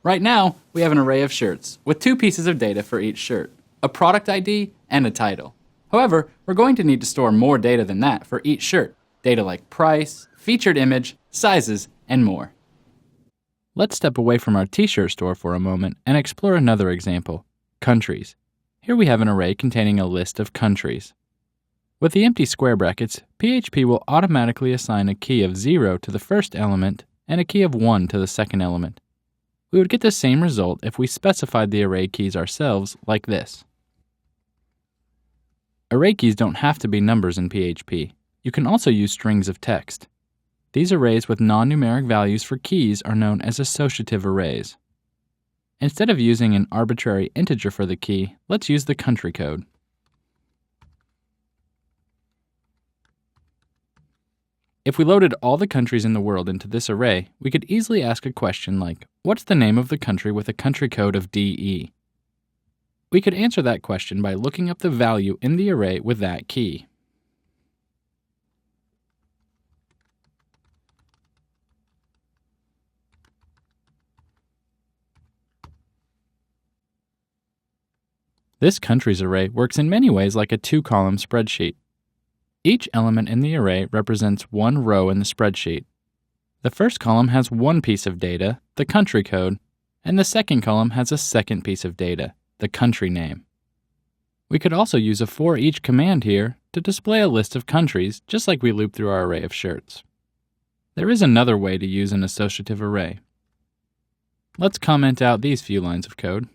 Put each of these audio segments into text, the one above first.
Right now, we have an array of shirts with two pieces of data for each shirt, a product ID and a title. However, we're going to need to store more data than that for each shirt, data like price, featured image, sizes, and more. Let's step away from our t-shirt store for a moment and explore another example, countries. Here we have an array containing a list of countries. With the empty square brackets, PHP will automatically assign a key of 0 to the first element and a key of 1 to the second element. We would get the same result if we specified the array keys ourselves like this. Array keys don't have to be numbers in PHP. You can also use strings of text. These arrays with non-numeric values for keys are known as associative arrays. Instead of using an arbitrary integer for the key, let's use the country code. If we loaded all the countries in the world into this array, we could easily ask a question like, what's the name of the country with a country code of DE? We could answer that question by looking up the value in the array with that key. This countries array works in many ways like a two-column spreadsheet. Each element in the array represents one row in the spreadsheet. The first column has one piece of data, the country code, and the second column has a second piece of data, the country name. We could also use a for each command here to display a list of countries just like we loop through our array of shirts. There is another way to use an associative array. Let's comment out these few lines of code.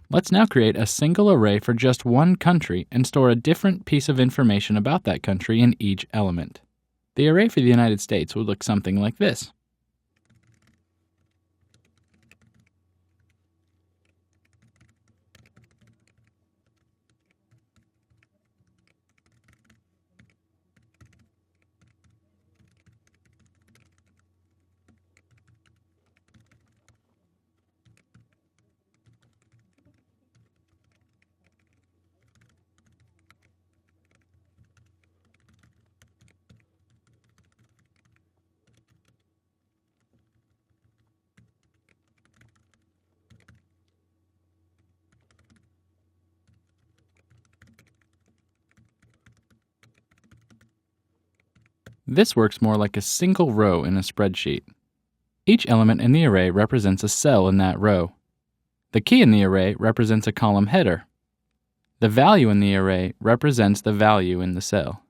Let's now create a single array for just one country and store a different piece of information about that country in each element. The array for the United States would look something like this. This works more like a single row in a spreadsheet. Each element in the array represents a cell in that row. The key in the array represents a column header. The value in the array represents the value in the cell.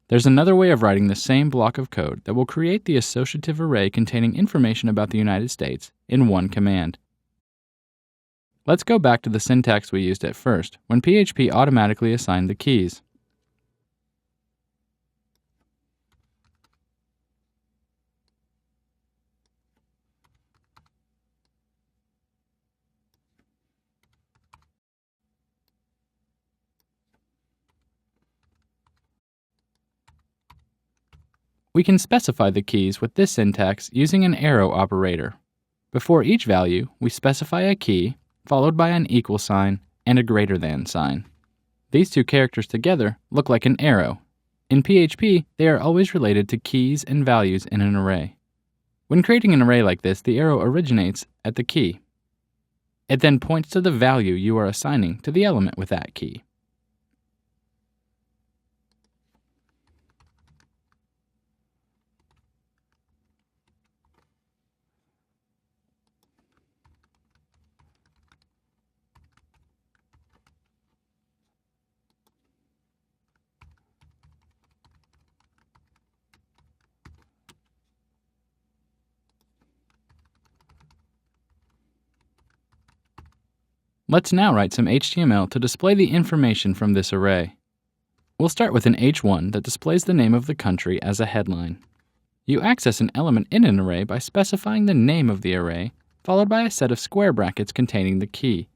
There's another way of writing the same block of code that will create the associative array containing information about the United States in one command. Let's go back to the syntax we used at first when PHP automatically assigned the keys. We can specify the keys with this syntax using an arrow operator. Before each value, we specify a key, followed by an equal sign and a greater than sign. These two characters together look like an arrow. In PHP, they are always related to keys and values in an array. When creating an array like this, the arrow originates at the key. It then points to the value you are assigning to the element with that key. Let's now write some HTML to display the information from this array. We'll start with an H1 that displays the name of the country as a headline. You access an element in an array by specifying the name of the array, followed by a set of square brackets containing the key.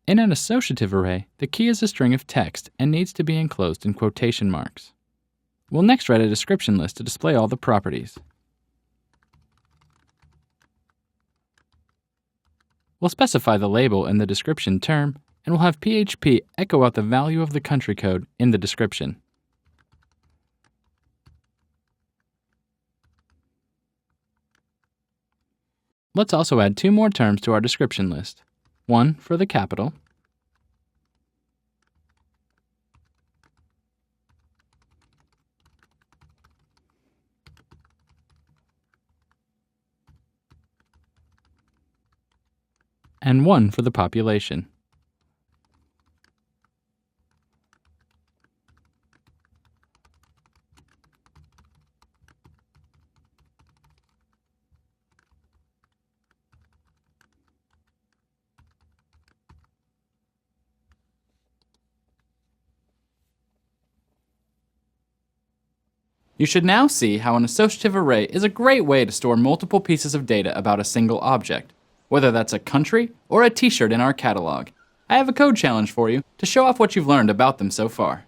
In an associative array, the key is a string of text and needs to be enclosed in quotation marks. We'll next write a description list to display all the properties. We'll specify the label in the description term, and we'll have PHP echo out the value of the country code in the description. Let's also add 2 more terms to our description list. One for the capital, and one for the population. You should now see how an associative array is a great way to store multiple pieces of data about a single object, whether that's a country or a t-shirt in our catalog. I have a code challenge for you to show off what you've learned about them so far.